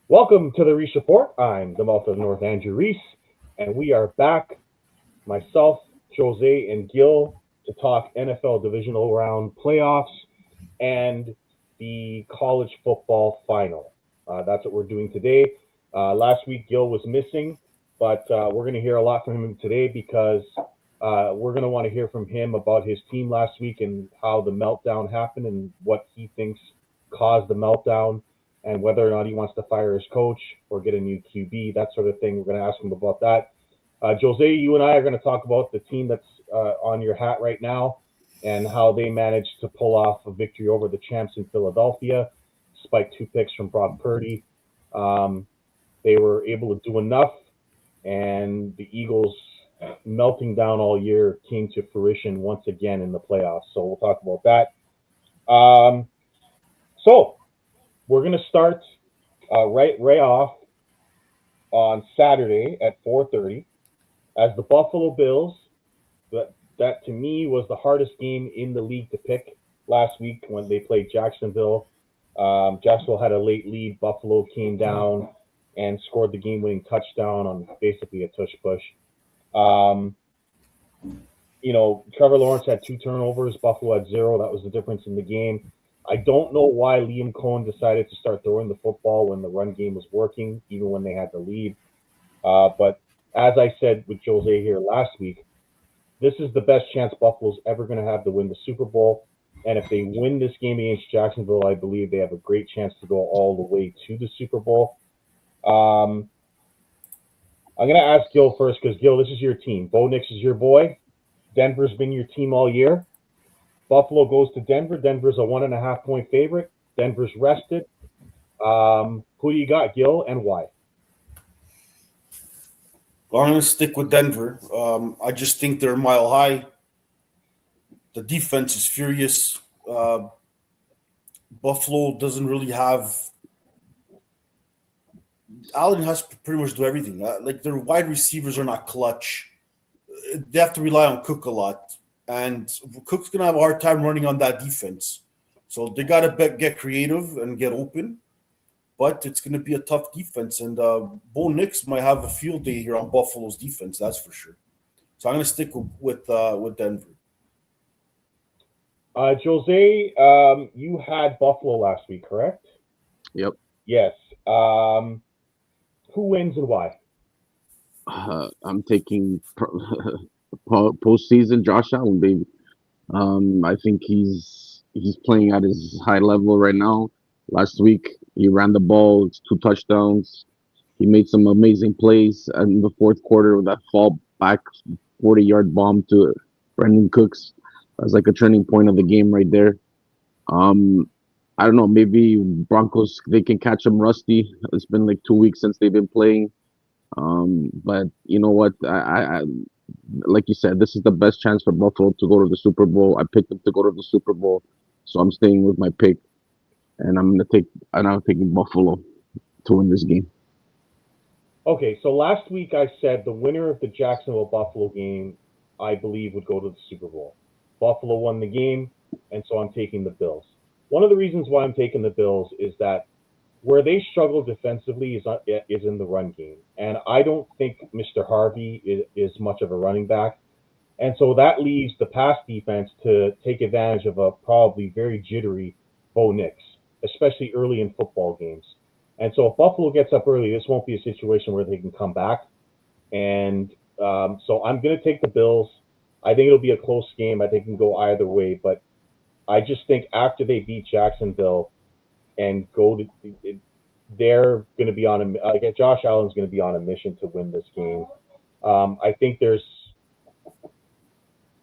Welcome to the Reese Report. I'm the mouth of North Andrew Reese, and we are back, myself, Jose, and Gil, to talk NFL divisional round playoffs and the college football final. That's what we're doing today. Last week, Gil was missing, but we're going to hear a lot from him today because we're going to want to hear from him about his team last week and how the meltdown happened and what he thinks caused the meltdown and whether or not he wants to fire his coach or get a new QB, that sort of thing. We're going to ask him about that. Jose, you and I are going to talk about the team that's on your hat right now and how they managed to pull off a victory over the champs in Philadelphia, despite 2 picks from Brock Purdy. They were able to do enough, and the Eagles melting down all year came to fruition once again in the playoffs. So we'll talk about that. So we're going to start right off on Saturday at 4:30 as the Buffalo Bills. That to me was the hardest game in the league to pick last week when they played Jacksonville. Jacksonville had a late lead. Buffalo came down and scored the game-winning touchdown on basically a tush-push. Trevor Lawrence had 2 turnovers. Buffalo had 0. That was the difference in the game. I don't know why Liam Cohen decided to start throwing the football when the run game was working, even when they had the lead. But as I said with Jose here last week, this is the best chance Buffalo's ever going to have to win the Super Bowl. And if they win this game against Jacksonville, I believe they have a great chance to go all the way to the Super Bowl. I'm going to ask Gil first because, Gil, this is your team. Bo Nix is your boy. Denver's been your team all year. Buffalo goes to Denver. Denver's a 1.5-point favorite. Denver's rested. Who do you got, Gil, and why? Well, I'm going to stick with Denver. I just think they're a mile high. The defense is furious. Buffalo doesn't really have. Allen has to pretty much do everything. Their wide receivers are not clutch. They have to rely on Cook a lot. And Cook's going to have a hard time running on that defense. So they got to get creative and get open. But it's going to be a tough defense. And Bo Nix might have a field day here on Buffalo's defense, that's for sure. So I'm going to stick with Denver. Jose, you had Buffalo last week, correct? Yep. Yes. Who wins and why? I'm taking postseason Josh Allen, baby. I think he's playing at his high level right now. Last week he ran the ball, it's 2 touchdowns. He made some amazing plays in the fourth quarter with that fall back 40-yard bomb to Brandon Cooks. That's like a turning point of the game right there. I don't know, maybe Broncos, they can catch him rusty. It's been like 2 weeks since they've been playing. But you know what? I like you said, this is the best chance for Buffalo to go to the Super Bowl. I picked them to go to the Super Bowl, so I'm staying with my pick, and I'm taking Buffalo to win this game. Okay, so last week I said the winner of the Jacksonville Buffalo game, I believe, would go to the Super Bowl. Buffalo won the game, and so I'm taking the Bills. One of the reasons why I'm taking the Bills is that where they struggle defensively is in the run game. And I don't think Mr. Harvey is much of a running back. And so that leaves the pass defense to take advantage of a probably very jittery Bo Nix, especially early in football games. And so if Buffalo gets up early, this won't be a situation where they can come back. And so I'm going to take the Bills. I think it'll be a close game. I think it can go either way. But I just think after they beat Jacksonville, and they're going to be on Josh Allen's going to be on a mission to win this game. I think there's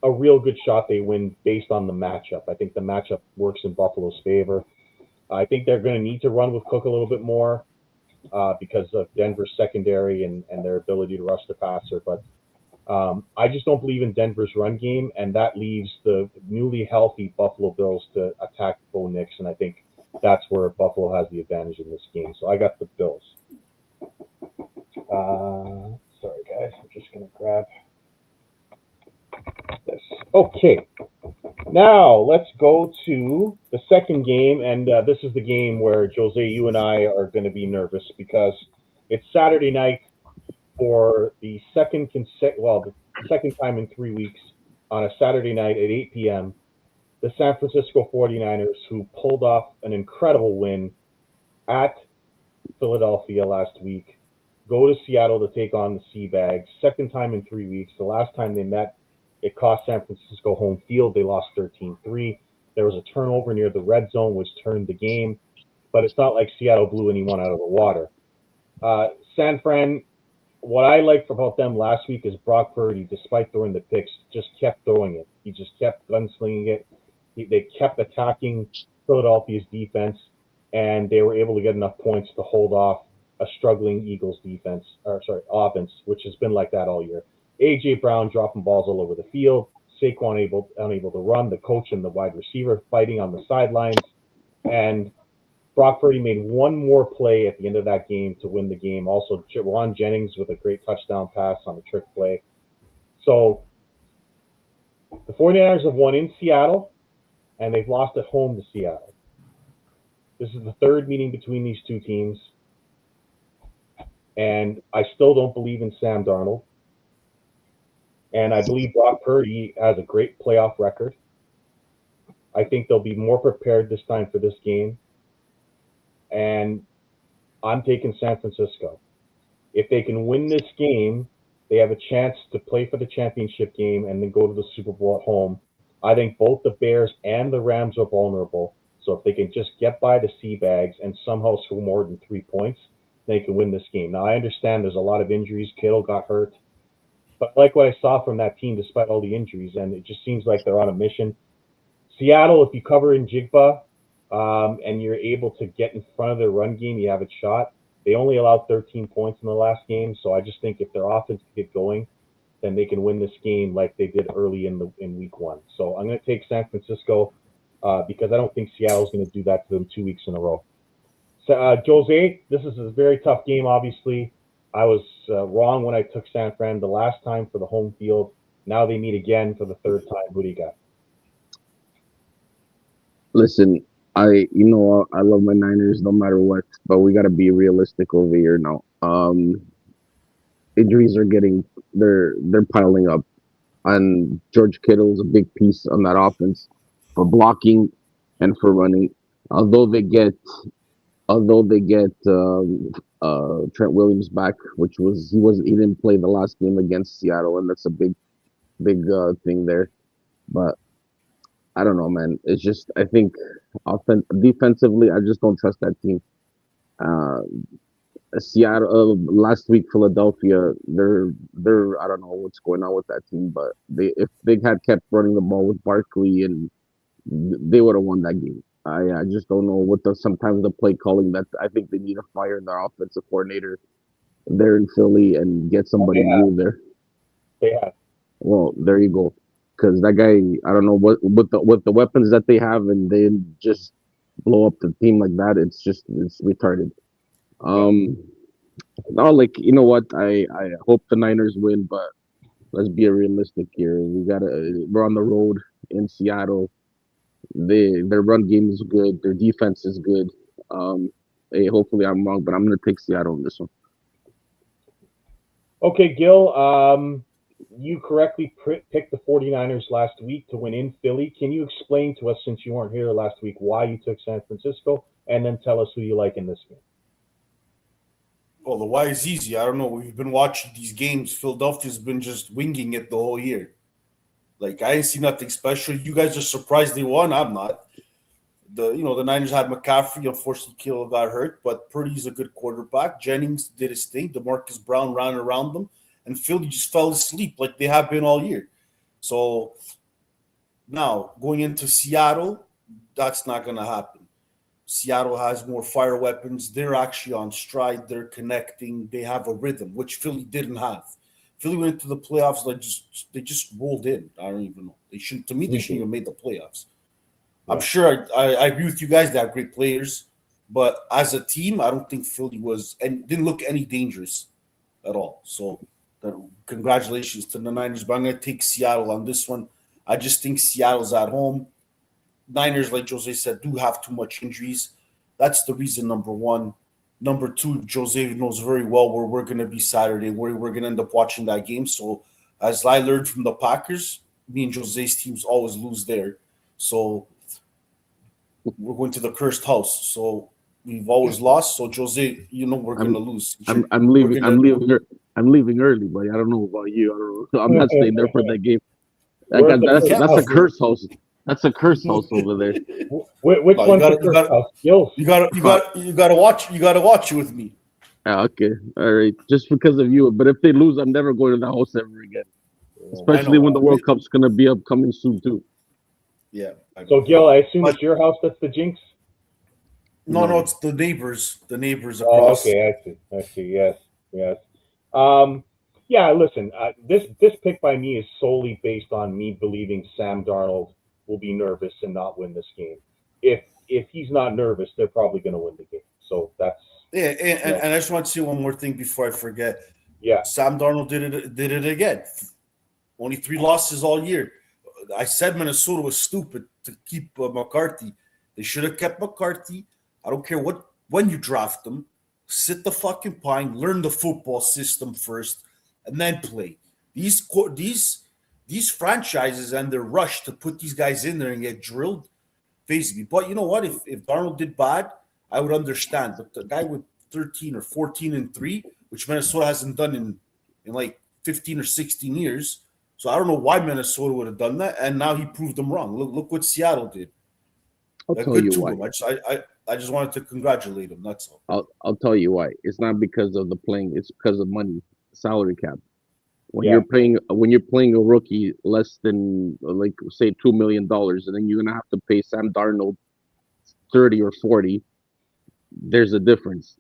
a real good shot they win based on the matchup. I think the matchup works in Buffalo's favor. I think they're going to need to run with Cook a little bit more because of Denver's secondary and their ability to rush the passer. But I just don't believe in Denver's run game, and that leaves the newly healthy Buffalo Bills to attack Bo Nix, and I think that's where Buffalo has the advantage in this game. So I got the Bills. Sorry, guys. I'm just going to grab this. Okay, now let's go to the second game, and this is the game where Jose, you and I are going to be nervous because it's Saturday night for the the second time in 3 weeks on a Saturday night at 8 p.m. The San Francisco 49ers, who pulled off an incredible win at Philadelphia last week, go to Seattle to take on the Seabags. Second time in 3 weeks. The last time they met, it cost San Francisco home field. They lost 13-3. There was a turnover near the red zone, which turned the game. But it's not like Seattle blew anyone out of the water. San Fran, what I liked about them last week is Brock Purdy, despite throwing the picks, just kept throwing it. He just kept gunslinging it. They kept attacking Philadelphia's defense, and they were able to get enough points to hold off a struggling Eagles offense, which has been like that all year. A.J. Brown dropping balls all over the field, Saquon unable to run, the coach and the wide receiver fighting on the sidelines, and Brock Purdy made one more play at the end of that game to win the game. Also, Ron Jennings with a great touchdown pass on the trick play. So the 49ers have won in Seattle, and they've lost at home to Seattle. This is the third meeting between these two teams, and I still don't believe in Sam Darnold. And I believe Brock Purdy has a great playoff record. I think they'll be more prepared this time for this game. And I'm taking San Francisco. If they can win this game, they have a chance to play for the championship game and then go to the Super Bowl at home. I think both the Bears and the Rams are vulnerable. So if they can just get by the Seabags and somehow score more than 3 points, they can win this game. Now, I understand there's a lot of injuries. Kittle got hurt. But I like what I saw from that team despite all the injuries, and it just seems like they're on a mission. Seattle, if you cover in Jigba, and you're able to get in front of their run game, you have a shot. They only allowed 13 points in the last game, so I just think if their offense can get going, then they can win this game like they did early in week one. So I'm going to take San Francisco because I don't think Seattle's going to do that to them 2 weeks in a row. So, Jose, this is a very tough game, obviously. I was wrong when I took San Fran the last time for the home field. Now they meet again for the third time. Who do you got? Listen, I love my Niners no matter what, but we got to be realistic over here now. Injuries are they're piling up, and George Kittle is a big piece on that offense for blocking and for running. Although they get Trent Williams back, he didn't play the last game against Seattle, and that's a big thing there. But I don't know, man. It's just I think defensively, I just don't trust that team. Seattle last week, Philadelphia. They're I don't know what's going on with that team, but if they had kept running the ball with Barkley, and they would have won that game. I just don't know sometimes the play calling that I think they need to fire their offensive coordinator there in Philly and get somebody new there. They have. Well, there you go. Because that guy, I don't know what the weapons that they have, and they just blow up the team like that. It's retarded. No, like you know what? I hope the Niners win, but let's be realistic here. We're on the road in Seattle. Their run game is good. Their defense is good. Hey, hopefully I'm wrong, but I'm gonna take Seattle in this one. Okay, Gil. You correctly picked the 49ers last week to win in Philly. Can you explain to us, since you weren't here last week, why you took San Francisco, and then tell us who you like in this game? Well, the why is easy. I don't know. We've been watching these games. Philadelphia's been just winging it the whole year. Like, I didn't see nothing special. You guys are surprised they won. I'm not. The Niners had McCaffrey. Unfortunately, Kittle got hurt, but Purdy's a good quarterback. Jennings did his thing. DeMarcus Brown ran around them, and Philly just fell asleep like they have been all year. So now going into Seattle, that's not going to happen. Seattle has more fire weapons. They're actually on stride. They're connecting. They have a rhythm, which Philly didn't have. Philly went into the playoffs. They just rolled in. I don't even know. They shouldn't even made the playoffs. Yeah. I'm sure I agree with you guys. They have great players, but as a team, I don't think Philly didn't look any dangerous at all. So Congratulations to the Niners, but I'm going to take Seattle on this one. I just think Seattle's at home. Niners, like Jose said, do have too much injuries. That's the reason, number one. Number two, Jose knows very well where we're going to be Saturday, where we're going to end up watching that game. So, as I learned from the Packers, me and Jose's teams always lose there. So, we're going to the cursed house. So, we've always lost. So, Jose, we're going to lose. I'm leaving. I'm leaving early, buddy. I don't know about you. I don't know. I'm not staying there for that game. That's a curse house. That's a curse house over there. Which one's the curse house? You gotta watch. You gotta watch it with me. Okay, all right. Just because of you, but if they lose, I'm never going to the house ever again. Especially when the World Cup's gonna be upcoming soon too. Yeah. So Gil, I assume it's your house that's the jinx. No, it's the neighbors. The neighbors across. Oh, okay, I see. Yes. Yeah. Listen, this pick by me is solely based on me believing Sam Darnold will be nervous and not win this game. If he's not nervous, they're probably going to win the game. So that's and I just want to say one more thing before I forget. Yeah, Sam Darnold did it again. Only 3 losses all year. I said Minnesota was stupid to keep McCarthy. They should have kept McCarthy. I don't care when you draft them. Sit the fucking pine, learn the football system first, and then play. These franchises and their rush to put these guys in there and get drilled phases me. But you know what? If Darnold did bad, I would understand. But the guy with 13 or 14-3, which Minnesota hasn't done in like 15 or 16 years. So I don't know why Minnesota would have done that. And now he proved them wrong. Look what Seattle did. I'll tell you why. I just wanted to congratulate him. That's all. I'll tell you why. It's not because of the playing. It's because of money, salary cap. When you're playing a rookie less than like say $2 million, and then you're gonna have to pay Sam Darnold 30 or 40, there's a difference.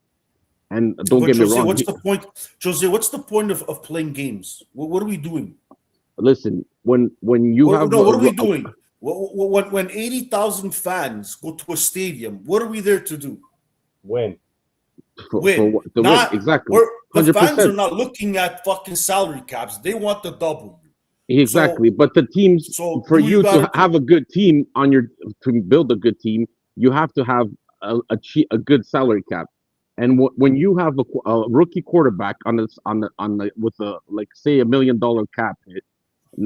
And don't get me wrong. What's the point, Jose? What's the point of playing games? What are we doing? Listen, when you what are we doing? When 80,000 fans go to a stadium, what are we there to do? Win. Win. Exactly. The fans are not looking at fucking salary caps. They want the W. Exactly. But the teams, for you to have a good team to build a good team, you have to have a good salary cap. And when you have a rookie quarterback with a like say $1 million cap hit,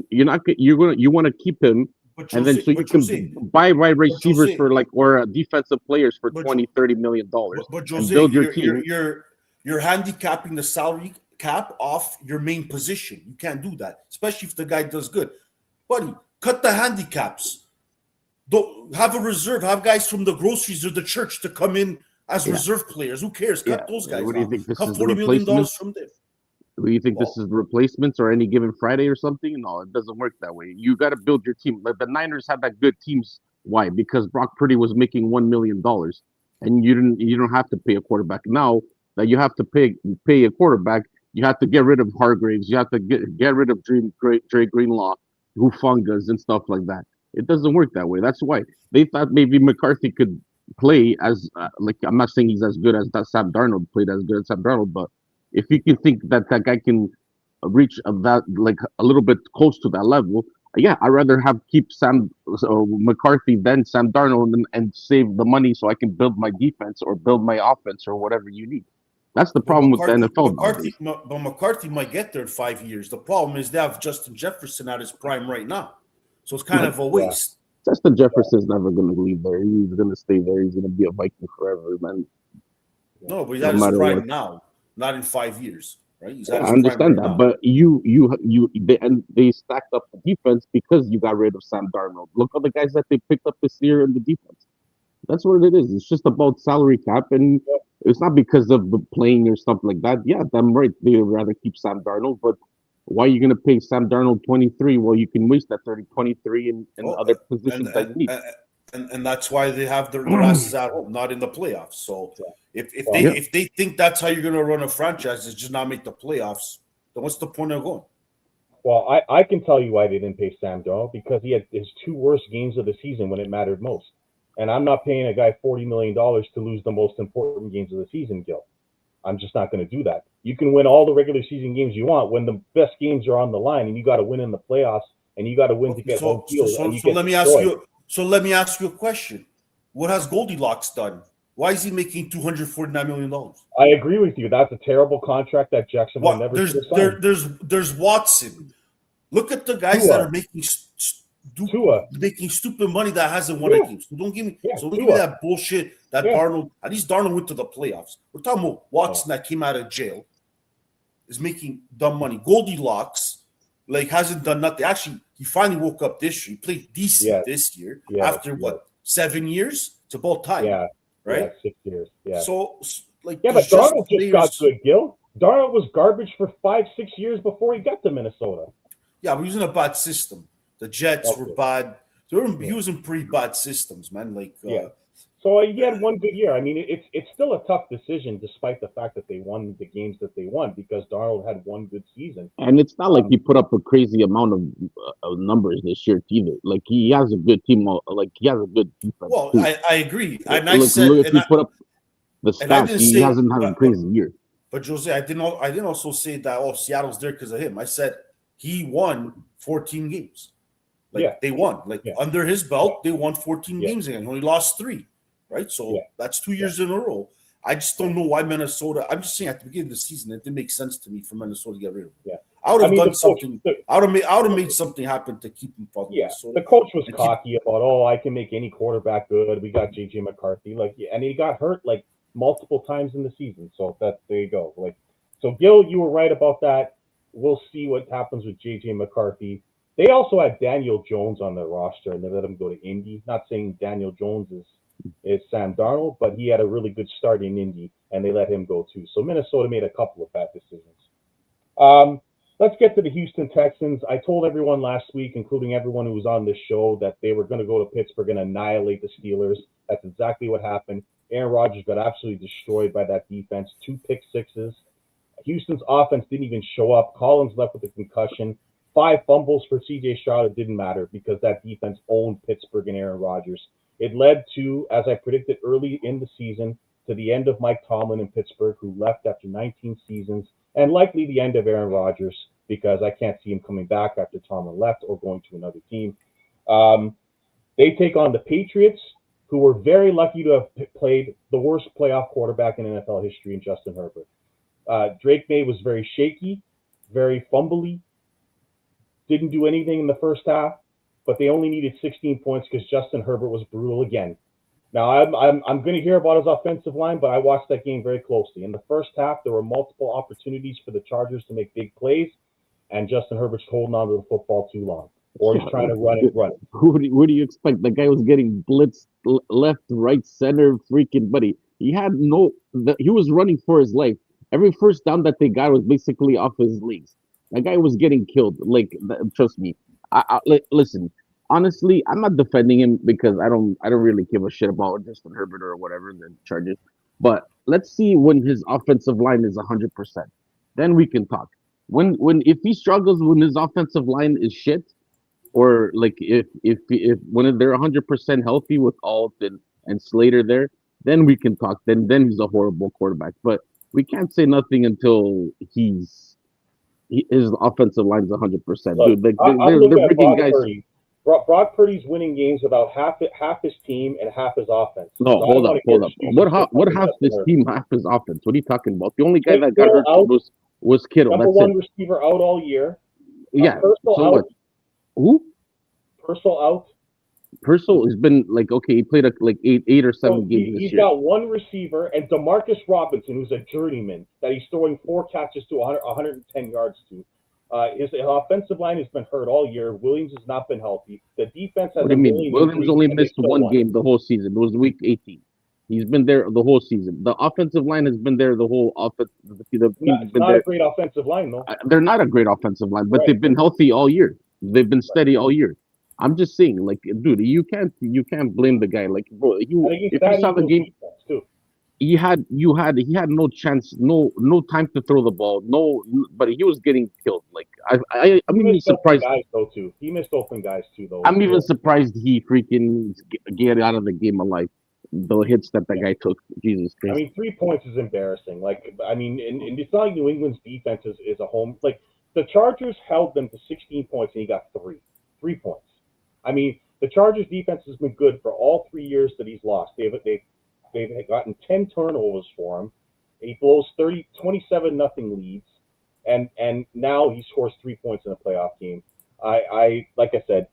you want to keep him. And then so you can buy wide receivers or defensive players for $20-30 million. But Jose, build your team. You're handicapping the salary cap off your main position. You can't do that, especially if the guy does good. Buddy, cut the handicaps. Don't have a reserve. Have guys from the groceries or the church to come in as reserve players. Who cares? Cut those guys. What do you think? This cut is $40 million from there. Do you think this is replacements or any given Friday or something? No, it doesn't work that way. You got to build your team. Like the Niners had that good teams. Why? Because Brock Purdy was making $1 million, and you don't have to pay a quarterback. Now that you have to pay a quarterback, you have to get rid of Hargraves. You have to get rid of Dre Greenlaw, Hufungas, and stuff like that. It doesn't work that way. That's why they thought maybe McCarthy could play as I'm not saying he's as good as that Sam Darnold played as good as Sam Darnold, but if you can think that guy can reach that like a little bit close to that level, yeah, I'd rather keep McCarthy than Sam Darnold and save the money so I can build my defense or build my offense or whatever you need. That's the problem with the NFL. But McCarthy might get there in 5 years. The problem is they have Justin Jefferson at his prime right now, so it's kind of a waste. Justin Jefferson's never going to leave there. He's going to stay there. He's going to be a Viking forever, man. No, but he's at his prime now. Not in 5 years, right? I understand that, but they stacked up the defense because you got rid of Sam Darnold. Look at the guys that they picked up this year in the defense. That's what it is. It's just about salary cap, and it's not because of the playing or something like that. Yeah, I'm right. They'd rather keep Sam Darnold, but why are you going to pay Sam Darnold 23? Well, you can waste that 23 in other positions that you need. And that's why they have their asses at home, not in the playoffs. So if they think that's how you're going to run a franchise, is just not make the playoffs, then what's the point of going? Well, I can tell you why they didn't pay Sam Darnold, because he had his 2 worst games of the season when it mattered most. And I'm not paying a guy $40 million to lose the most important games of the season, Gil. I'm just not going to do that. You can win all the regular season games you want when the best games are on the line, and you got to win in the playoffs, and you got to win to get home field. So let me ask you. So let me ask you a question. What has Goldilocks done? Why is he making $249 million? I agree with you. That's a terrible contract that Jacksonville never should have signed. There's Watson. Look at the guys that are making stupid money that hasn't won a game. So don't give me that bullshit that Darnold. At least Darnold went to the playoffs. We're talking about Watson that came out of jail is making dumb money. Goldilocks hasn't done nothing. Actually, he finally woke up this year. He played decent this year after 7 years. It's about time. Yeah. Right? Yeah, 6 years. Yeah. So but Darnold just got good, Gil. Darnold was garbage for 5-6 years before he got to Minnesota. Yeah, but he was in a bad system. The Jets were bad. He was in pretty bad systems, man. So he had one good year. I mean, it's still a tough decision, despite the fact that they won the games that they won, because Darnold had one good season. And it's not like he put up a crazy amount of numbers this year either. Like he has a good team. Like he has a good defense. Well, I agree. And I said, if you put up the stats, he hasn't had a crazy year. But Jose, I didn't also say that Seattle's there because of him. I said he won 14 games. They won. Under his belt, they won 14 games again. He only lost 3. Right, so that's 2 years in a row. I just don't know why Minnesota. I'm just saying at the beginning of the season, it didn't make sense to me for Minnesota to get rid of him. Yeah, I would have done something. I would have made something happen to keep him from Minnesota. The coach was cocky about, I can make any quarterback good. We got JJ McCarthy, and he got hurt multiple times in the season. So there you go. So Gil, you were right about that. We'll see what happens with JJ McCarthy. They also had Daniel Jones on their roster, and they let him go to Indy. Not saying Daniel Jones is Sam Darnold, but he had a really good start in Indy, and they let him go too. So Minnesota made a couple of bad decisions. Let's get to the Houston Texans. I told everyone last week, including everyone who was on this show, that they were going to go to Pittsburgh and annihilate the Steelers. That's exactly what happened. Aaron Rodgers got absolutely destroyed by that defense. 2 pick sixes. Houston's offense didn't even show up. Collins left with a concussion. 5 fumbles for C.J. Stroud. It didn't matter because that defense owned Pittsburgh and Aaron Rodgers. It led to, as I predicted early in the season, to the end of Mike Tomlin in Pittsburgh, who left after 19 seasons, and likely the end of Aaron Rodgers, because I can't see him coming back after Tomlin left or going to another team. They take on the Patriots, who were very lucky to have played the worst playoff quarterback in NFL history in Justin Herbert. Drake May was very shaky, very fumbly, didn't do anything in the first half. But they only needed 16 points because Justin Herbert was brutal again. Now, I'm going to hear about his offensive line, but I watched that game very closely. In the first half, there were multiple opportunities for the Chargers to make big plays, and Justin Herbert's holding on to the football too long, or he's trying to run it. What do you expect? The guy was getting blitzed left, right, center, freaking buddy. He was running for his life. Every first down that they got was basically off his legs. That guy was getting killed. Trust me. Listen, honestly, I'm not defending him because I don't really give a shit about Justin Herbert or whatever the Chargers. But let's see when his offensive line is 100%. Then we can talk. If he struggles when his offensive line is shit, or if when they're 100% healthy with Alt and Slater there, then we can talk. Then he's a horrible quarterback. But we can't say nothing until his offensive line is 100%. Dude, they're bringing guys. Brock Purdy's winning games without half his team and half his offense. No, so hold up. What half this team, half his offense? What are you talking about? The only guy that got hurt was Kittle. Number That's one it. Receiver out all year. Yeah. Purcell out. What? Who? Purcell out. Purcell has been he played eight or seven games this year. He's got one receiver, and Demarcus Robinson, who's a journeyman, that he's throwing 4 catches to 110 yards to. His offensive line has been hurt all year. Williams has not been healthy. The defense has. What do you mean? Williams only missed one game the whole season. It was week 18. He's been there the whole season. The offensive line has been there the whole offense. It's not a great offensive line, though. They're not a great offensive line, but they've been healthy all year. They've been steady all year. I'm just saying, dude, you can't blame the guy. Bro, if you saw the game, he had no chance, no time to throw the ball, but he was getting killed. I'm even surprised. He missed open guys too, though. I'm even surprised he freaking get out of the game alive. the hits that guy took. Jesus I Christ. mean, 3 points is embarrassing. Like, I mean, and it's not like New England's defense is a home. Like, the Chargers held them to 16 points, and he got 3 points. I mean, the Chargers defense has been good for all 3 years that he's lost. They've gotten 10 turnovers for him. He blows 27-0 leads, and now he scores 3 points in a playoff game. I like I said,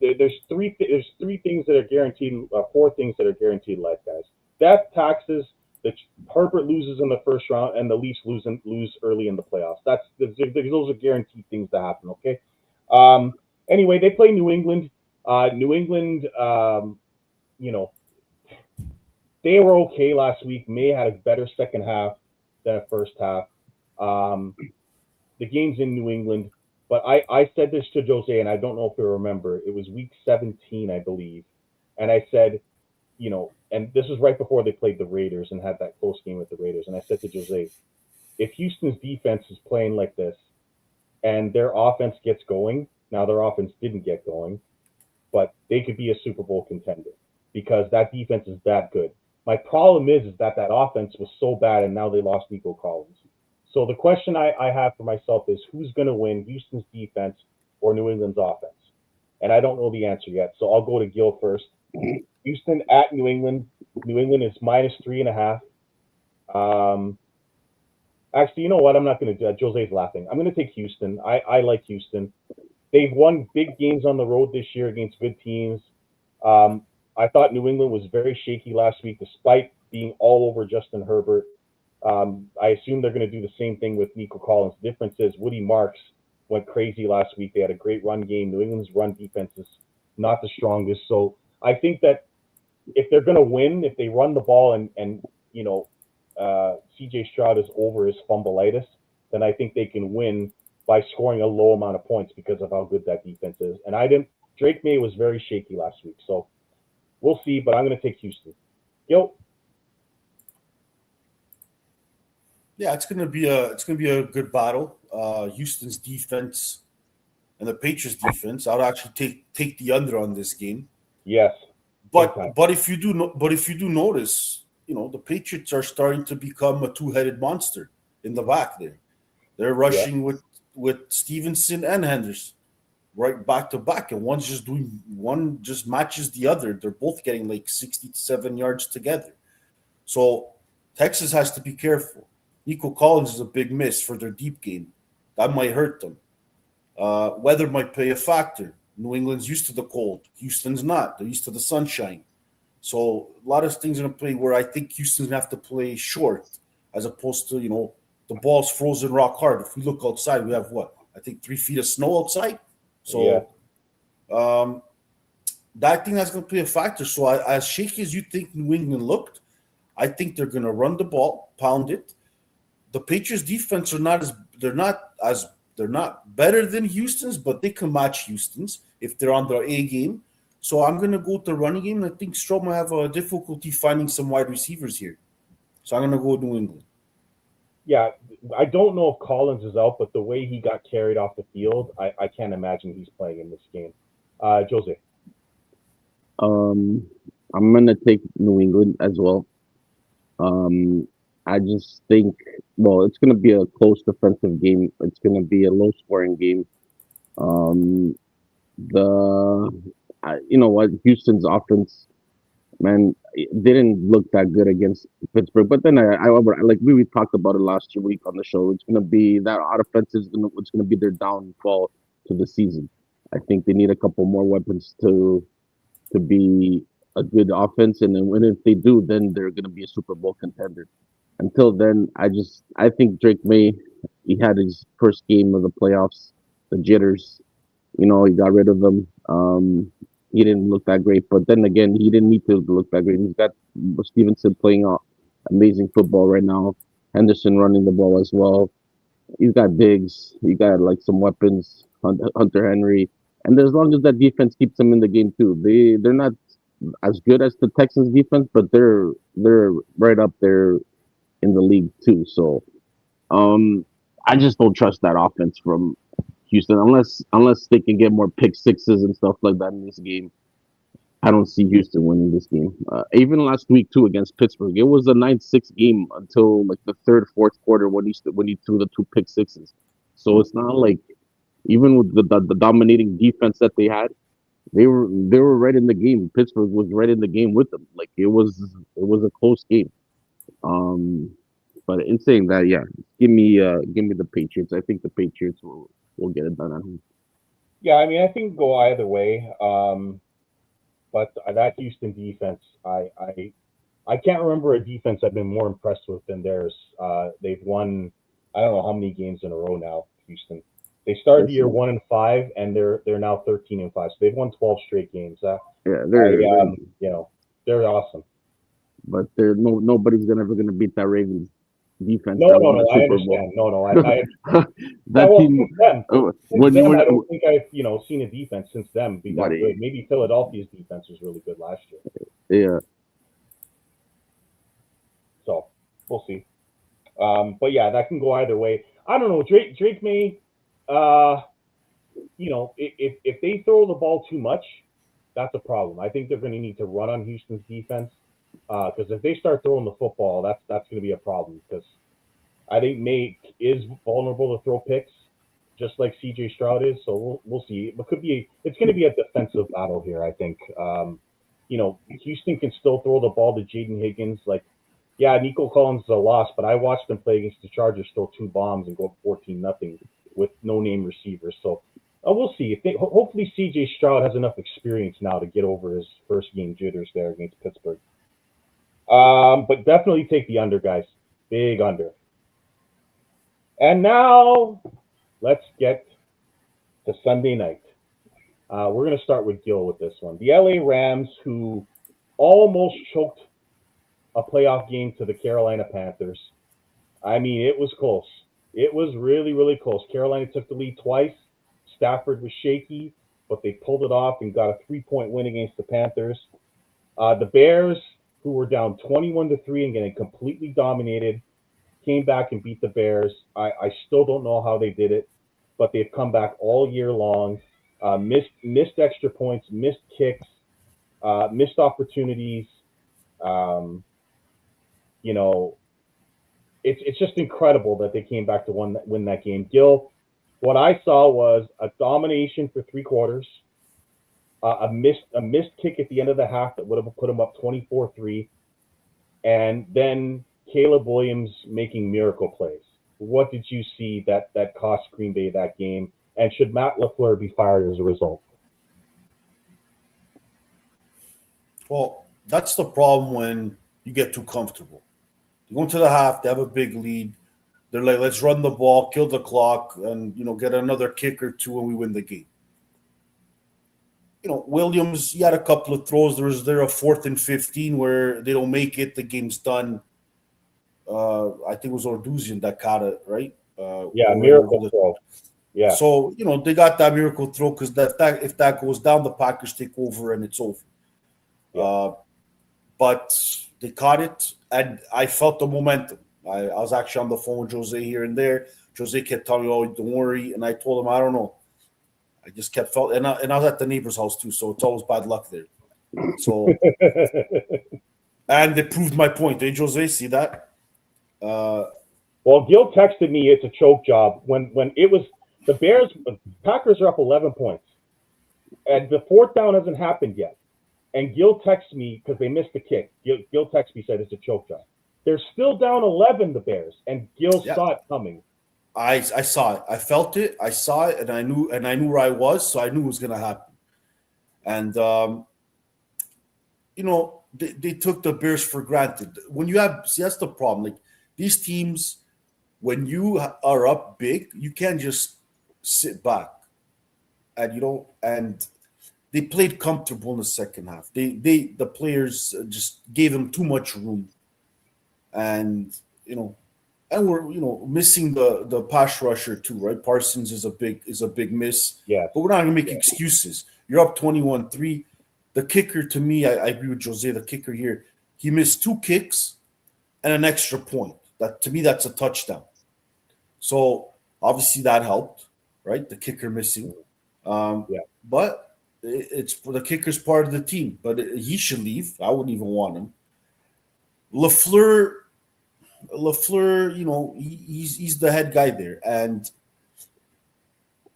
there's three things that are guaranteed, four things that are guaranteed in life, guys. Death, taxes, that Herbert loses in the first round, and the Leafs lose early in the playoffs. Those are guaranteed things to happen. Okay. Anyway, they play New England. New England, you know, they were okay last week. May had a better second half than a first half. The game's in New England, but I said this to Jose, and I don't know if you remember. It was week 17, I believe, and I said, and this was right before they played the Raiders and had that close game with the Raiders, and I said to Jose, if Houston's defense is playing like this and their offense gets going, now their offense didn't get going, but they could be a Super Bowl contender because that defense is that good. My problem is that offense was so bad, and now they lost Nico Collins. So the question I have for myself is, who's going to win, Houston's defense or New England's offense? And I don't know the answer yet, so I'll go to Gil first. Houston at New England. New England is -3.5. Actually, you know what? I'm not going to do that. Jose's laughing. I'm going to take Houston. I like Houston. They've won big games on the road this year against good teams. I thought New England was very shaky last week, despite being all over Justin Herbert. I assume they're going to do the same thing with Nico Collins. The difference is Woody Marks went crazy last week. They had a great run game. New England's run defense is not the strongest. So I think that if they're going to win, if they run the ball and C.J. Stroud is over his fumbleitis, then I think they can win by scoring a low amount of points because of how good that defense is. And Drake May was very shaky last week. So we'll see, but I'm going to take Houston. Yeah, it's gonna be a good battle. Houston's defense and the Patriots defense. I would actually take the under on this game. Yes, but if you do notice, the Patriots are starting to become a two-headed monster in the back there. They're rushing with Stevenson and Henderson right back to back, and one just matches the other. They're both getting like 67 yards together. So Texas has to be careful. Nico Collins is a big miss for their deep game. That might hurt them. Weather might play a factor. New England's used to the cold. Houston's not. They're used to the sunshine. So a lot of things are going to play where I think Houston's going to have to play short as opposed to, the ball's frozen rock hard. If we look outside, we have 3 feet of snow outside. So that thing that's going to play a factor. So as shaky as you think New England looked, I think they're going to run the ball, pound it. The Patriots defense they're not better than Houston's, but they can match Houston's if they're on their A game. So I'm going to go with the running game. I think Stroud might have a difficulty finding some wide receivers here. So I'm going to go with New England. Yeah, I don't know if Collins is out, but the way he got carried off the field, I can't imagine he's playing in this game. Jose. I'm going to take New England as well. I just think, it's going to be a close defensive game. It's going to be a low-scoring game. Houston's offense, man, didn't look that good against Pittsburgh. But then we talked about it last week on the show. It's going to be that offense it's going to be their downfall to the season. I think they need a couple more weapons to be a good offense, and then if they do, then they're going to be a Super Bowl contender. Until then, I think Drake May, he had his first game of the playoffs, the jitters. He got rid of them. He didn't look that great, but then again, he didn't need to look that great. He's got Stevenson playing amazing football right now. Henderson running the ball as well. He's got Diggs. He got some weapons. Hunter Henry, and as long as that defense keeps them in the game too, they're not as good as the Texans defense, but they're right up there in the league too. So, I just don't trust that offense from Houston unless they can get more pick sixes and stuff like that in this game. I don't see Houston winning this game. Even last week too against Pittsburgh, it was a 9-6 game until like the third, fourth quarter when he threw the two pick sixes. So it's not like even with the dominating defense that they had, they were right in the game. Pittsburgh was right in the game with them. Like it was a close game. Um, but in saying that, yeah, give me the Patriots. I think the Patriots will get it done at home. Yeah, I mean, I think go either way. But that Houston defense, I can't remember a defense I've been more impressed with than theirs. They've won, I don't know how many games in a row now. Houston. They started the year 1-5, and they're now 13-5. So they've won 12 straight games. Yeah, They're awesome. but nobody's ever gonna beat that Ravens defense No, that no, won no. the I Super Bowl. understand. No, I That well, team. since them, When I don't think I've seen a defense since them be that Buddy. good. Maybe Philadelphia's defense was really good last year. yeah, So we'll see. But yeah, that can go either way. I don't know. Drake may, if they throw the ball too much, that's a problem. I think they're going to need to run on Houston's defense because if they start throwing the football, that's going to be a problem because I think May is vulnerable to throw picks, just like C.J. Stroud is. So we'll see. It's going to be a defensive battle here. I think. Houston can still throw the ball to Jaden Higgins. Like, yeah, Nico Collins is a loss, but I watched them play against the Chargers, throw 2 bombs and go up 14-0 with no name receivers. So we'll see. Hopefully C.J. Stroud has enough experience now to get over his first game jitters there against Pittsburgh. But definitely take the under, guys. Big under. And now let's get to Sunday night. We're going to start with Gil with this one. The LA Rams, who almost choked a playoff game to the Carolina Panthers. I mean, it was close. It was really, really close. Carolina took the lead twice. Stafford was shaky, but they pulled it off and got a 3-point win against the Panthers. The Bears, who were down 21-3 and getting completely dominated, came back and beat the Bears. I still don't know how they did it, but they've come back all year long. Missed extra points, missed kicks, missed opportunities. It's just incredible that they came back to win that game. Gil, what I saw was a domination for 3 quarters, a missed kick at the end of the half that would have put them up 24-3, and then Caleb Williams making miracle plays. What did you see that cost Green Bay that game? And should Matt LaFleur be fired as a result? Well, that's the problem when you get too comfortable. You go into the half, they have a big lead. They're like, let's run the ball, kill the clock, and get another kick or two, and we win the game. Williams, he had a couple of throws. There a 4th and 15 where they don't make it. The game's done. I think it was Orduzian that caught it, right? Miracle throw. Yeah. So, they got that miracle throw because if that goes down, the Packers take over and it's over. Yeah. But they caught it, and I felt the momentum. I was actually on the phone with Jose here and there. Jose kept telling me, "Oh, don't worry," and I told him, "I don't know." I just kept felt, and I was at the neighbor's house too, so it's always bad luck there. So, and they proved my point. Did Jose see that? Well, Gil texted me it's a choke job when it was the Packers are up 11 points, and the 4th down hasn't happened yet. And Gil texted me because they missed the kick. Gil texted me, said it's a choke job. They're still down 11, the Bears, and Gil saw it coming. I saw it. I felt it. I saw it, and I knew where I was, so I knew it was going to happen. And they took the Bears for granted. When you that's the problem. Like these teams, when you are up big, you can't just sit back, and they played comfortable in the second half. The players just gave them too much room, and we're missing the pass rusher too, right? Parsons is a big miss. Yeah, but we're not gonna make excuses. You're up 21-3. The kicker, to me, I agree with Jose. The kicker here, he missed 2 kicks and an extra point. That to me, that's a touchdown. So obviously that helped, right? The kicker missing. But It's the kicker's part of the team, but he should leave. I wouldn't even want him. Lafleur, he's the head guy there, and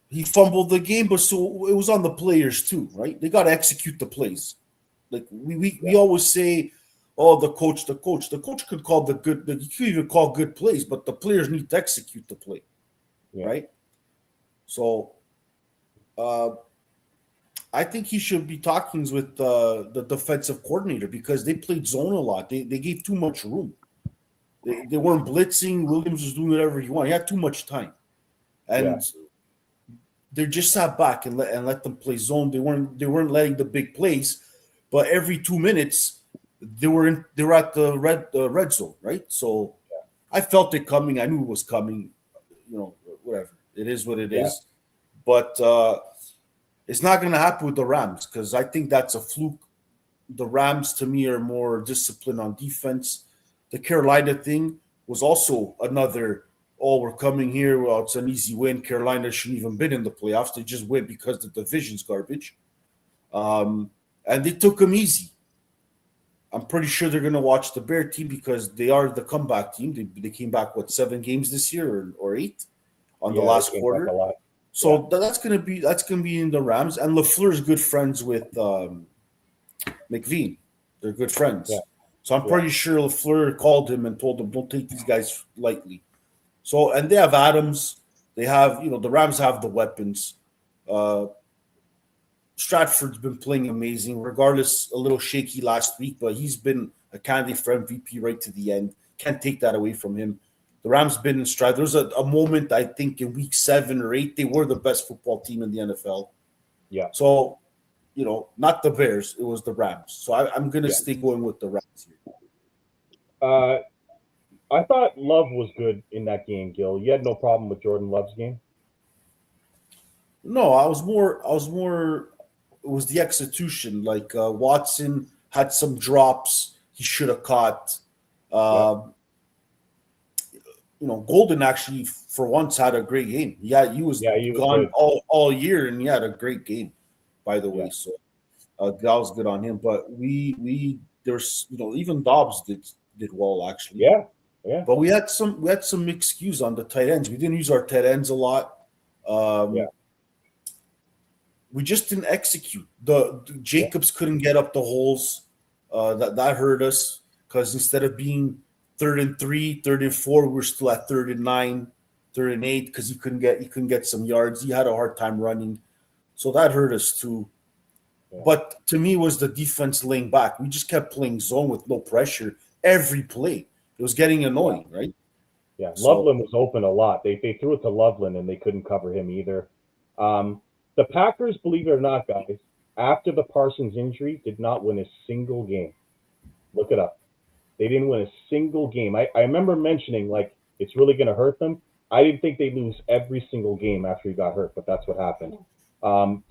he fumbled the game, but so it was on the players too, right? They got to execute the plays. Like we always say, oh, the coach. The coach could call you could even call good plays, but the players need to execute the play, right? So, I think he should be talking with the defensive coordinator because they played zone a lot. They gave too much room. They weren't blitzing. Williams was doing whatever he wanted. He had too much time, and they just sat back and let them play zone. They weren't letting the big plays, but every 2 minutes they were at the red zone, right? So I felt it coming. I knew it was coming. Whatever. It is what it is. But it's not going to happen with the Rams because I think that's a fluke. The Rams, to me, are more disciplined on defense. The Carolina thing was also another, we're coming here. Well, it's an easy win. Carolina shouldn't even been in the playoffs. They just win because the division's garbage. And they took them easy. I'm pretty sure they're going to watch the Bear team because they are the comeback team. They came back, 7 games this year or 8 on the last quarter. So that's gonna be in the Rams, and LaFleur's good friends with McVay. They're good friends. Yeah. So I'm pretty sure LaFleur called him and told him, don't take these guys lightly. So, and they have Adams. They have, the Rams have the weapons. Stratford's been playing amazing, regardless, a little shaky last week, but he's been a candidate for MVP right to the end. Can't take that away from him. The Rams been in stride. There was a moment, I think, in week 7 or 8, they were the best football team in the NFL. Yeah. So, not the Bears, it was the Rams. So I'm going to stay going with the Rams here. I thought Love was good in that game, Gil. You had no problem with Jordan Love's game? No, I was more it was the execution. Like Watson had some drops he should have caught. Golden actually for once had a great game. He was gone all year, and he had a great game, by the way. So that was good on him. But there's even Dobbs did well actually. Yeah. But we had some mixed cues on the tight ends. We didn't use our tight ends a lot. We just didn't execute. The Jacobs couldn't get up the holes. That hurt us because instead of being 3rd and 3, 3rd and 4, we're still at 3rd and 9, 3rd and 8 because he couldn't get some yards. He had a hard time running, so that hurt us too. Yeah. But to me, it was the defense laying back. We just kept playing zone with no pressure every play. It was getting annoying, right? Yeah, Loveland was open a lot. They threw it to Loveland and they couldn't cover him either. The Packers, believe it or not, guys, after the Parsons injury, did not win a single game. Look it up. They didn't win a single game. I remember mentioning, it's really going to hurt them. I didn't think they'd lose every single game after he got hurt, but that's what happened.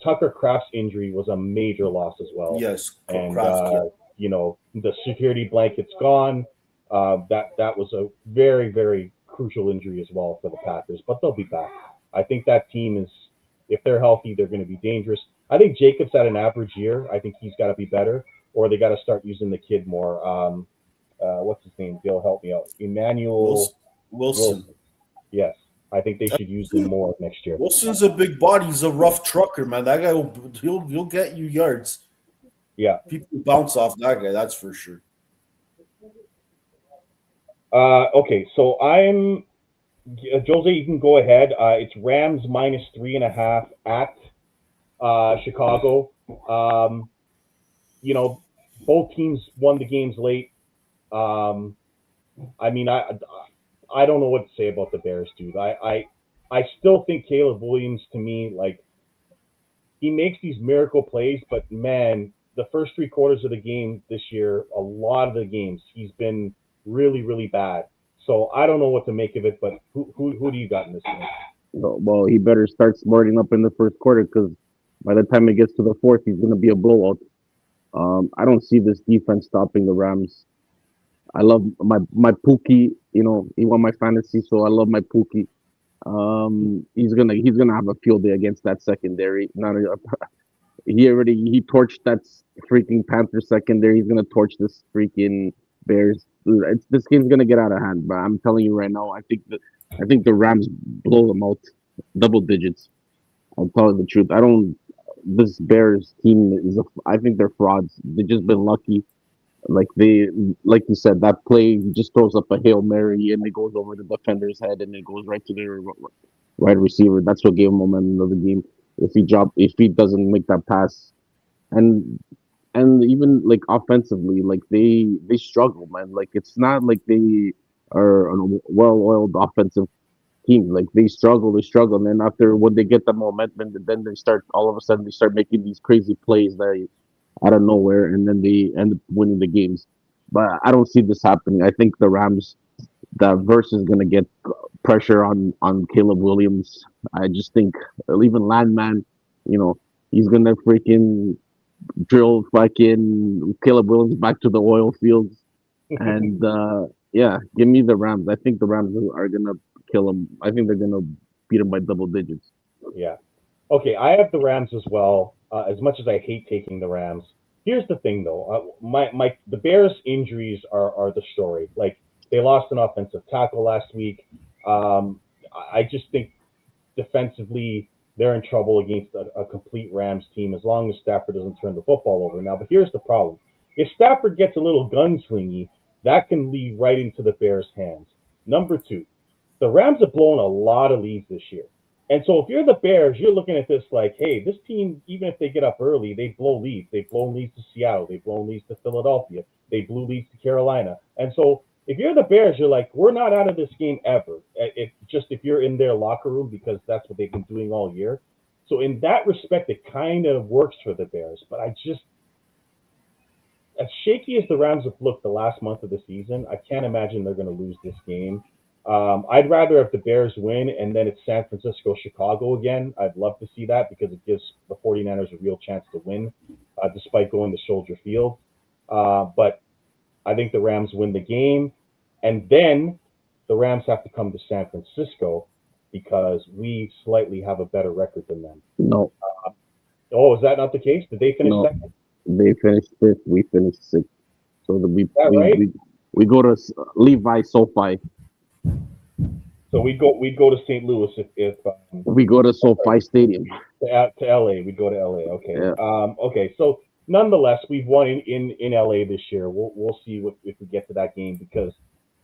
Tucker Kraft's injury was a major loss as well. Yes. And, the security blanket's gone. That was a very, very crucial injury as well for the Packers, but they'll be back. I think that team is, if they're healthy, they're going to be dangerous. I think Jacobs had an average year. I think he's got to be better, or they got to start using the kid more. What's his name? Bill, help me out. Emmanuel Wilson. Yes, I think they should use them more next year. Wilson's a big body. He's a rough trucker, man. That guy he'll get you yards. Yeah, people bounce off that guy. That's for sure. Okay, so I'm Jose. You can go ahead. It's Rams -3.5 at Chicago. Both teams won the games late. I don't know what to say about the Bears, dude. I still think Caleb Williams, to me, he makes these miracle plays, but man, the first 3 quarters of the game this year, a lot of the games, he's been really, really bad. So I don't know what to make of it, but who do you got in this game? Well, he better start smarting up in the first quarter because by the time it gets to the fourth, he's going to be a blowout. I don't see this defense stopping the Rams. I love my Pookie. He won my fantasy, so I love my Pookie. He's gonna have a field day against that secondary. he torched that freaking Panther secondary. He's gonna torch this freaking Bears. This game's gonna get out of hand. But I'm telling you right now, I think the Rams blow them out, double digits. I'm telling the truth. I don't. This Bears team is. I think they're frauds. They've just been lucky. Like like you said, that play he just throws up a hail mary and it goes over the defender's head and it goes right to their right receiver. That's what gave him momentum of the game. If he doesn't make that pass, and even like offensively, like they struggle, man. Like it's not like they are a well-oiled offensive team. Like they struggle, and then after when they get the momentum, then they start all of a sudden they start making these crazy plays that out of nowhere, and then they end up winning the games. But I don't see this happening. I think the Rams, the verse is gonna get pressure on Caleb Williams. I just think even Landman, you know, he's gonna freaking drill fucking Caleb Williams back to the oil fields. And yeah, give me the Rams. I think the Rams are gonna kill him. I think they're gonna beat him by double digits. Yeah. Okay, I have the Rams as well. As much as I hate taking the Rams, here's the thing though. The Bears' injuries are the story. Like they lost an offensive tackle last week. I just think defensively they're in trouble against a complete Rams team as long as Stafford doesn't turn the football over. Now, but here's the problem: if Stafford gets a little gunslingy, that can lead right into the Bears' hands. Number two, the Rams have blown a lot of leads this year. And so if you're the Bears, you're looking at this like, hey, this team, even if they get up early, they blow leads. They've blown leads to Seattle. They've blown leads to Philadelphia. They blew leads to Carolina. And so if you're the Bears, you're like, we're not out of this game ever. If you're in their locker room, because that's what they've been doing all year. So in that respect, it kind of works for the Bears. But as shaky as the Rams have looked the last month of the season, I can't imagine they're going to lose this game. I'd rather have the Bears win and then it's San Francisco, Chicago again. I'd love to see that because it gives the 49ers a real chance to win, despite going to Soldier Field. But I think the Rams win the game. And then the Rams have to come to San Francisco because we slightly have a better record than them. No. Is that not the case? Did they finish second? They finished fifth. We finished sixth. So right? we go to Levi SoFi. So we'd go to St. Louis if we go to SoFi Stadium to LA. We'd go to LA. Okay. Yeah. Okay. So nonetheless, we've won in LA this year. We'll see if we get to that game because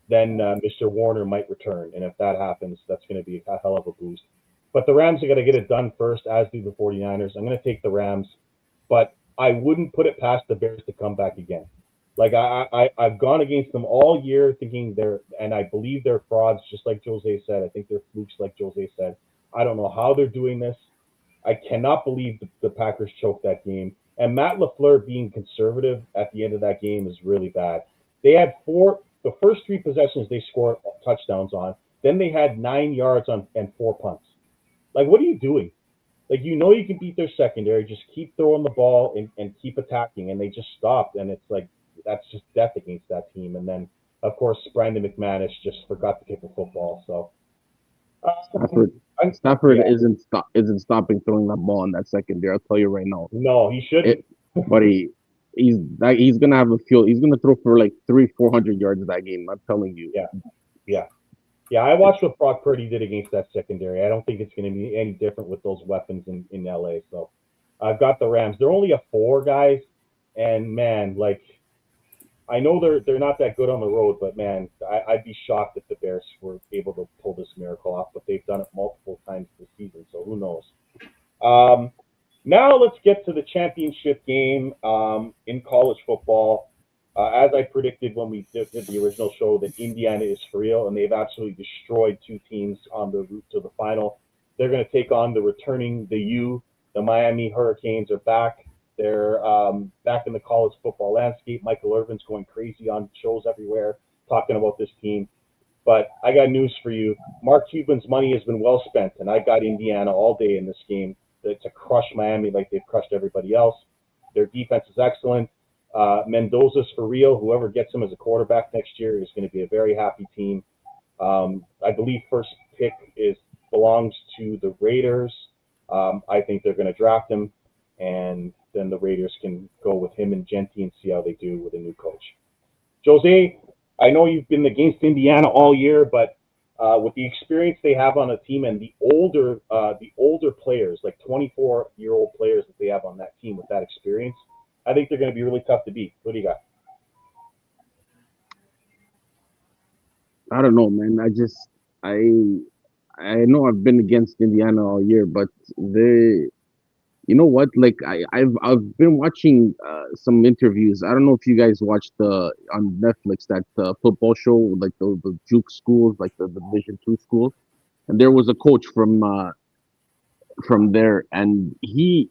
then Mr. Warner might return, and if that happens, that's going to be a hell of a boost. But the Rams are going to get it done first, as do the 49ers. I'm going to take the Rams, but I wouldn't put it past the Bears to come back again. Like I've gone against them all year thinking and I believe they're frauds, just like Jose said. I think they're flukes, like Jose said. I don't know how they're doing this. I cannot believe the Packers choked that game. And Matt LaFleur being conservative at the end of that game is really bad. They had the first three possessions they scored touchdowns on. Then they had 9 yards and 4 punts. Like, what are you doing? Like, you can beat their secondary. Just keep throwing the ball and keep attacking. And they just stopped. And it's like, that's just death against that team. And then, of course, Brandon McManus just forgot to kick a football. So Stafford isn't stopping throwing that ball in that secondary. I'll tell you right now. No, he shouldn't. But he's gonna have a field. He's gonna throw for like 300-400 yards that game. I'm telling you. Yeah. I watched what Brock Purdy did against that secondary. I don't think it's going to be any different with those weapons in LA. So I've got the Rams. They're only a 4, guys, and man, like, I know they're not that good on the road, but man, I'd be shocked if the Bears were able to pull this miracle off. But they've done it multiple times this season, so who knows? Now let's get to the championship game in college football. As I predicted when we did the original show, that Indiana is for real, and they've absolutely destroyed 2 teams on the route to the final. They're going to take on the Miami Hurricanes are back. They're back in the college football landscape. Michael Irvin's going crazy on shows everywhere talking about this team. But I got news for you. Mark Cuban's money has been well spent, and I got Indiana all day in this game to crush Miami like they've crushed everybody else. Their defense is excellent. Mendoza's for real. Whoever gets him as a quarterback next year is going to be a very happy team. I believe first pick belongs to the Raiders. I think they're going to draft him. and then the Raiders can go with him and Genty and see how they do with a new coach. Jose, I know you've been against Indiana all year, but with the experience they have on the team and the older players, like 24-year-old players that they have on that team with that experience, I think they're going to be really tough to beat. What do you got? I don't know, man. I know I've been against Indiana all year, but you know what? Like I've been watching some interviews. I don't know if you guys watched on Netflix that football show, like the Juke schools, like the Division II schools, and there was a coach from there, and he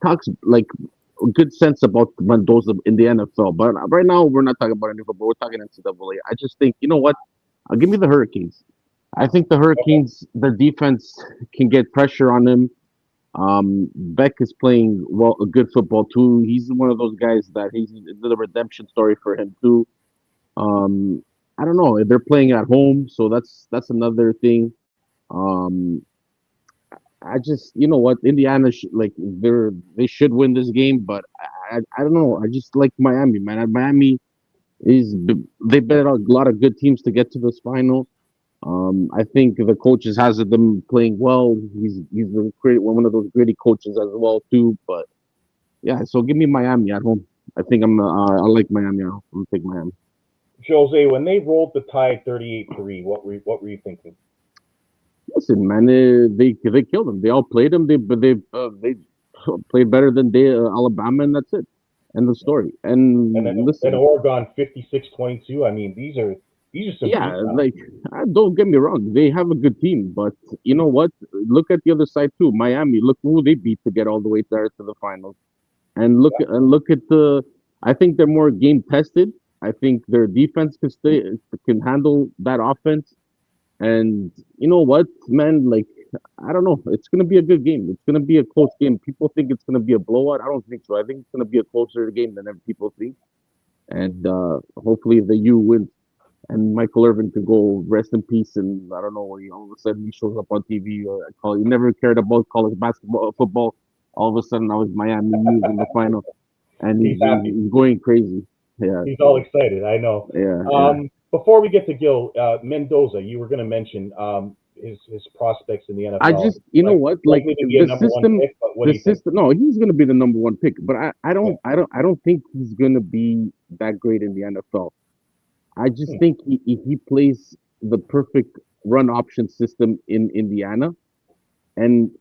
talks like good sense about Mendoza in the NFL. But right now we're not talking about any football. We're talking NCAA. I just think, you know what? Give me the Hurricanes. I think the Hurricanes, the defense can get pressure on them. Beck is playing a good football too. He's one of those guys that he's the redemption story for him too. I don't know. They're playing at home, so that's another thing. Um, I just, you know what, Indiana they should win this game, but I don't know. I just like Miami, man. Miami they bet a lot of good teams to get to this final. I think the coaches has them playing well. He's one of those gritty coaches as well too. But yeah, so give me Miami at home. I think I like Miami. I'm gonna take Miami. Jose, when they rolled the Tide 38-3, what were you thinking? Listen, man, they killed them. They all played them. They played better than Alabama, and that's it. End of story. And then listen, Oregon 56-22. I mean, these are some like don't get me wrong, they have a good team, but you know what? Look at the other side too. Miami. Look who they beat to get all the way there to the finals, and look at the. I think they're more game tested. I think their defense can handle that offense. And you know what, man? Like, I don't know. It's gonna be a good game. It's gonna be a close game. People think it's gonna be a blowout. I don't think so. I think it's gonna be a closer game than people think. And hopefully the U wins. And Michael Irvin can go rest in peace. And I don't know, all of a sudden he shows up on TV. He never cared about college basketball, football. All of a sudden, now he's Miami News in the final, and he's going crazy. Yeah, he's all excited. I know. Yeah. Before we get to Gil, Mendoza, you were going to mention his prospects in the NFL. I just, you know what, like the system. The system. No, he's going to be the number one pick, but I don't think he's going to be that great in the NFL. I just think he plays the perfect run option system in Indiana, and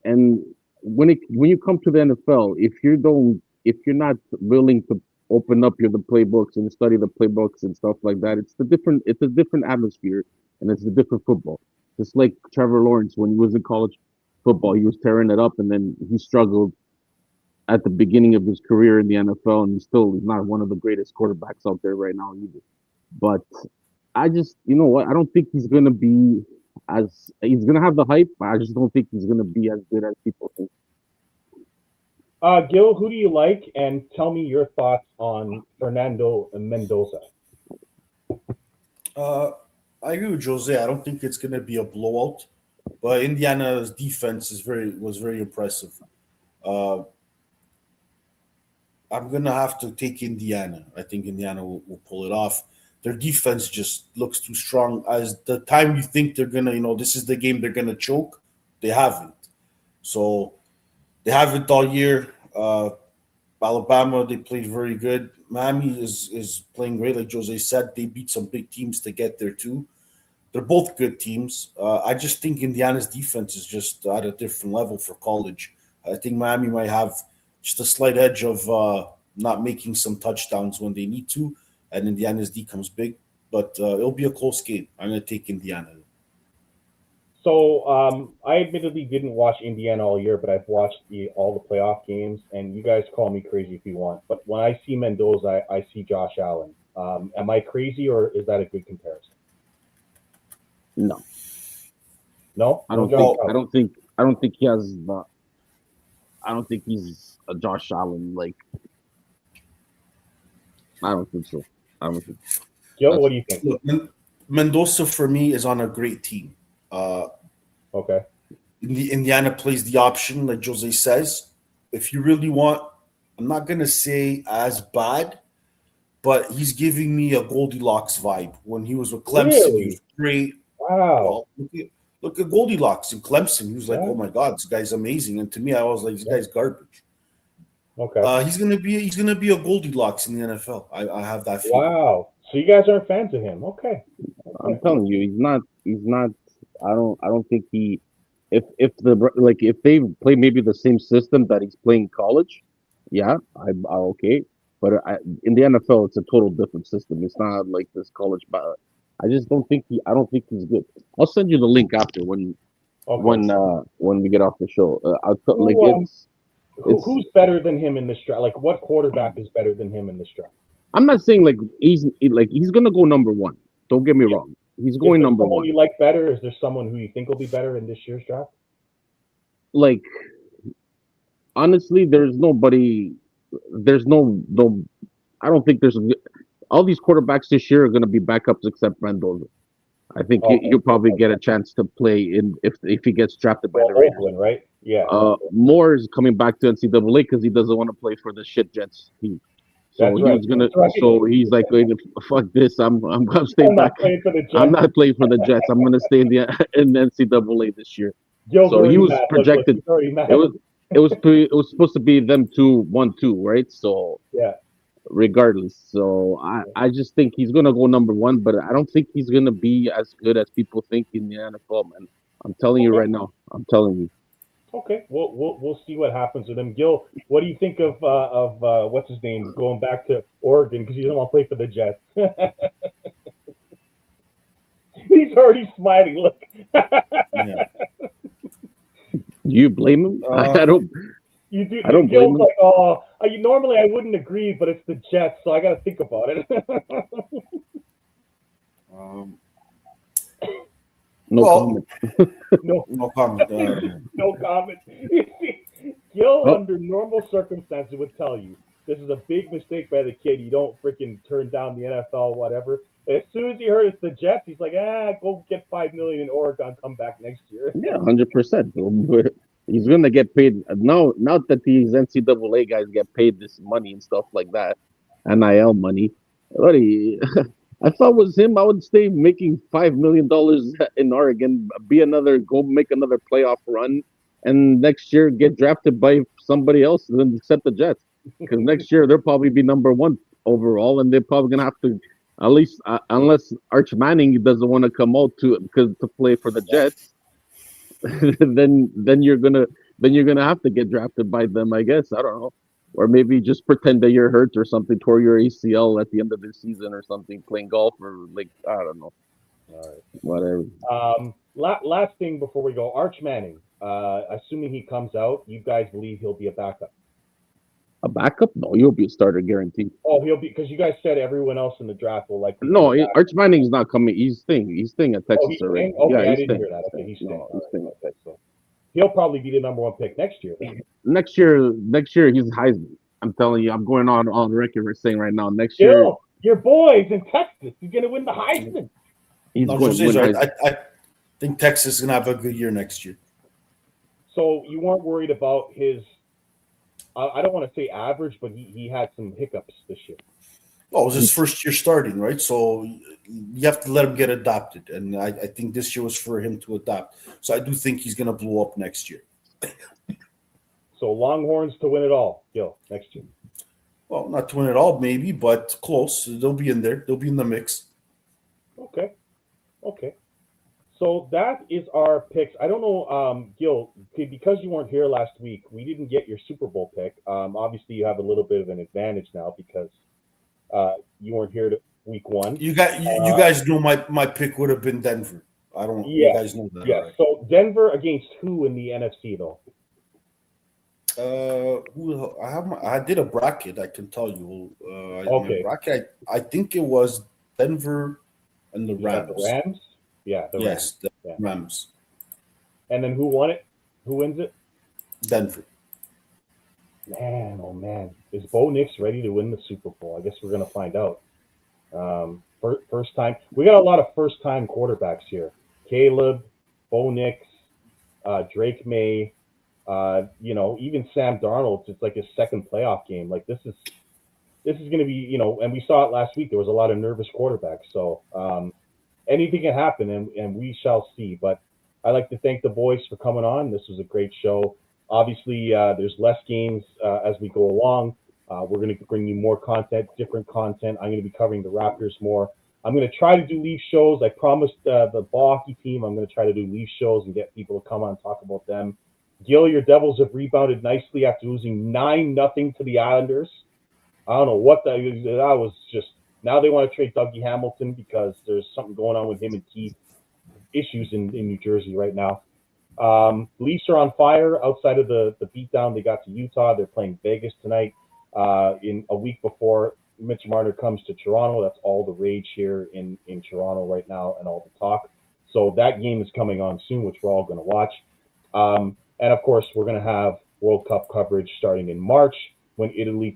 when you come to the NFL, if you're not willing to open up the playbooks and study the playbooks and stuff like that, it's a different atmosphere and it's a different football. Just like Trevor Lawrence when he was in college football, he was tearing it up, and then he struggled at the beginning of his career in the NFL, and he's not one of the greatest quarterbacks out there right now either. But I just, you know what, I don't think he's going to be he's going to have the hype, but I just don't think he's going to be as good as people think. Gil, who do you like? And tell me your thoughts on Fernando Mendoza. I agree with Jose. I don't think it's going to be a blowout, but Indiana's defense was very impressive. I'm going to have to take Indiana. I think Indiana will pull it off. Their defense just looks too strong. As the time you think they're going to, this is the game they're going to choke, they haven't. So they haven't all year. Alabama, they played very good. Miami is playing great. Like Jose said, they beat some big teams to get there too. They're both good teams. I just think Indiana's defense is just at a different level for college. I think Miami might have just a slight edge of not making some touchdowns when they need to, and Indiana's D comes big. But it'll be a close game. I'm going to take Indiana. So I admittedly didn't watch Indiana all year, but I've watched all the playoff games, and you guys call me crazy if you want. But when I see Mendoza, I see Josh Allen. Am I crazy, or is that a good comparison? No. No? I don't think he has the. I don't think he's a Josh Allen. Like, I don't think so. Gil, what do you think? Look, Mendoza for me is on a great team. Okay. Indiana plays the option, like Jose says. if you really want, I'm not gonna say as bad, but he's giving me a Goldilocks vibe. When he was with Clemson, he Really? was great. Wow. Well, look at Goldilocks in Clemson. He was like, Yeah. "Oh my God, this guy's amazing." And to me, I was like, "This guy's garbage." Okay. He's gonna be a Goldilocks in the NFL. I have that feeling. Wow. So you guys aren't fans of him? Okay. I'm telling you, he's not. He's not. I don't think he. If the like if they play maybe the same system that he's playing college, yeah, I okay. But in the NFL, it's a total different system. It's not like this college. But I just don't think he. I don't think he's good. I'll send you the link after Okay. when we get off the show. Like Who, it's. who's better than him in this draft? Like, what quarterback is better than him in this draft? I'm not saying he's gonna go number one. Don't get me wrong. He's Is going there number someone one. you like better? Is there someone who you think will be better in this year's draft? Like honestly, there's nobody. There's no. I don't think there's all these quarterbacks this year are going to be backups except Mendoza. I think Okay. he'll probably get a chance to play in if he gets drafted by the Raiders. Oakland, right? Yeah. Moore is coming back to NCAA because he doesn't want to play for the shit Jets team. So That's he right. was gonna. That's right. So he's like, "Fuck this! I'm gonna stay I'm back. not playing for the Jets. I'm not playing for the Jets. I'm gonna stay in the NCAA this year." Gil's So he already was mad. Look, projected. he's already mad. It was supposed to be them 2-1-2, right? So Yeah. regardless, so I just think he's gonna go number one, but I don't think he's gonna be as good as people think in the NFL, man. I'm telling you Okay. right now. I'm telling you. Okay. We'll see what happens with him. Gil, what do you think of what's his name going back to Oregon because he doesn't want to play for the Jets? He's already smiling. Look. Yeah. Do you blame him? I don't. You do. I don't Gil's blame him. like, oh, normally I wouldn't agree, but it's the Jets, so I got to think about it. No Well, comment. No comment. No comment. Gil, Oh. under normal circumstances, would tell you this is a big mistake by the kid. You don't freaking turn down the NFL, whatever. As soon as he heard it's the Jets, he's like, go get $5 million in Oregon, come back next year. Yeah, 100%. He's gonna get paid now. Now that these NCAA guys get paid this money and stuff like that, NIL money. What I thought was him. I would stay making $5 million in Oregon, go make another playoff run, and next year get drafted by somebody else, and then set the Jets. Because next year they'll probably be number one overall, and they're probably gonna have to, at least unless Arch Manning doesn't want to come out to play for the Jets. then you're gonna have to get drafted by them, I guess. I don't know, or maybe just pretend that you're hurt or something, tore your ACL at the end of the season or something, playing golf or like I don't know. All right. Whatever. Last thing before we go, Arch Manning. Assuming he comes out, you guys believe he'll be a backup? A backup? No, you'll be a starter guaranteed. Oh, he'll be because you guys said everyone else in the draft will likely. No, Arch Manning's not coming. He's staying at Texas he's already. staying? Okay, Yeah, I he's didn't staying. hear that. Okay, he's staying. No, he's staying at Texas. So he'll probably be the number one pick next year. Then. Next year he's Heisman. I'm telling you, I'm going on the record for saying right now. Next year, your boys in Texas, he's going to win the Heisman. He's going to win. Right. I think Texas is going to have a good year next year. So you weren't worried about his. I don't want to say average, but he had some hiccups this year. Well, it was his first year starting, right? So you have to let him get adopted. And I think this year was for him to adopt. So I do think he's going to blow up next year. So Longhorns to win it all, Gil, next year. Well, not to win it all, maybe, but close. They'll be in there. They'll be in the mix. Okay. So that is our picks. I don't know, Gil, because you weren't here last week, we didn't get your Super Bowl pick. Obviously, you have a little bit of an advantage now because you weren't here to week one. You guys know my pick would have been Denver. I don't. Yeah, you guys know that. Yeah. Right? So Denver against who in the NFC though? I did a bracket. I can tell you. Okay. Bracket. I think it was Denver and the Rams. The Rams. Yeah. Rams. Rams. And then who won it? Who wins it? Denver. Man, oh man, is Bo Nix ready to win the Super Bowl? I guess we're gonna find out. First time. We got a lot of first-time quarterbacks here. Caleb, Bo Nix, Drake May. Even Sam Darnold, it's like his second playoff game. Like this is going to be, and we saw it last week. There was a lot of nervous quarterbacks. So anything can happen, and we shall see. But I'd like to thank the boys for coming on. This was a great show. Obviously, there's less games as we go along. We're going to bring you more content, different content. I'm going to be covering the Raptors more. I'm going to try to do Leaf shows. I promised the ball hockey team I'm going to try to do Leaf shows and get people to come on and talk about them. Gil, your Devils have rebounded nicely after losing 9-0 to the Islanders. I don't know what that was. Just now they want to trade Dougie Hamilton because there's something going on with him and Keith. Issues in New Jersey right now. Leafs are on fire outside of the beatdown they got to Utah. They're playing Vegas tonight. In a week before Mitch Marner comes to Toronto, that's all the rage here in Toronto right now and all the talk. So that game is coming on soon, which we're all going to watch. And of course, we're going to have World Cup coverage starting in March when Italy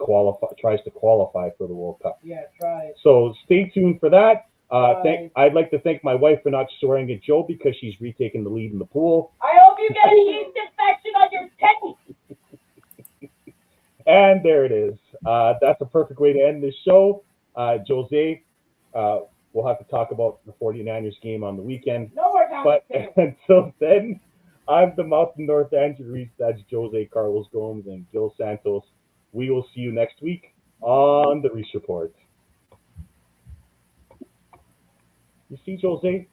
tries to qualify for the World Cup. Yeah, try it. So stay tuned for that. I'd like to thank my wife for not swearing at Joe because she's retaken the lead in the pool. I hope you get a yeast infection on your titty. And there it is. That's a perfect way to end this show. Jose, we'll have to talk about the 49ers game on the weekend. No more But conversation. until then, I'm the Mountain North Andrew Reese. That's Jose Carlos Gomes and Gil Santos. We will see you next week on the Reese Report. You see, Jose,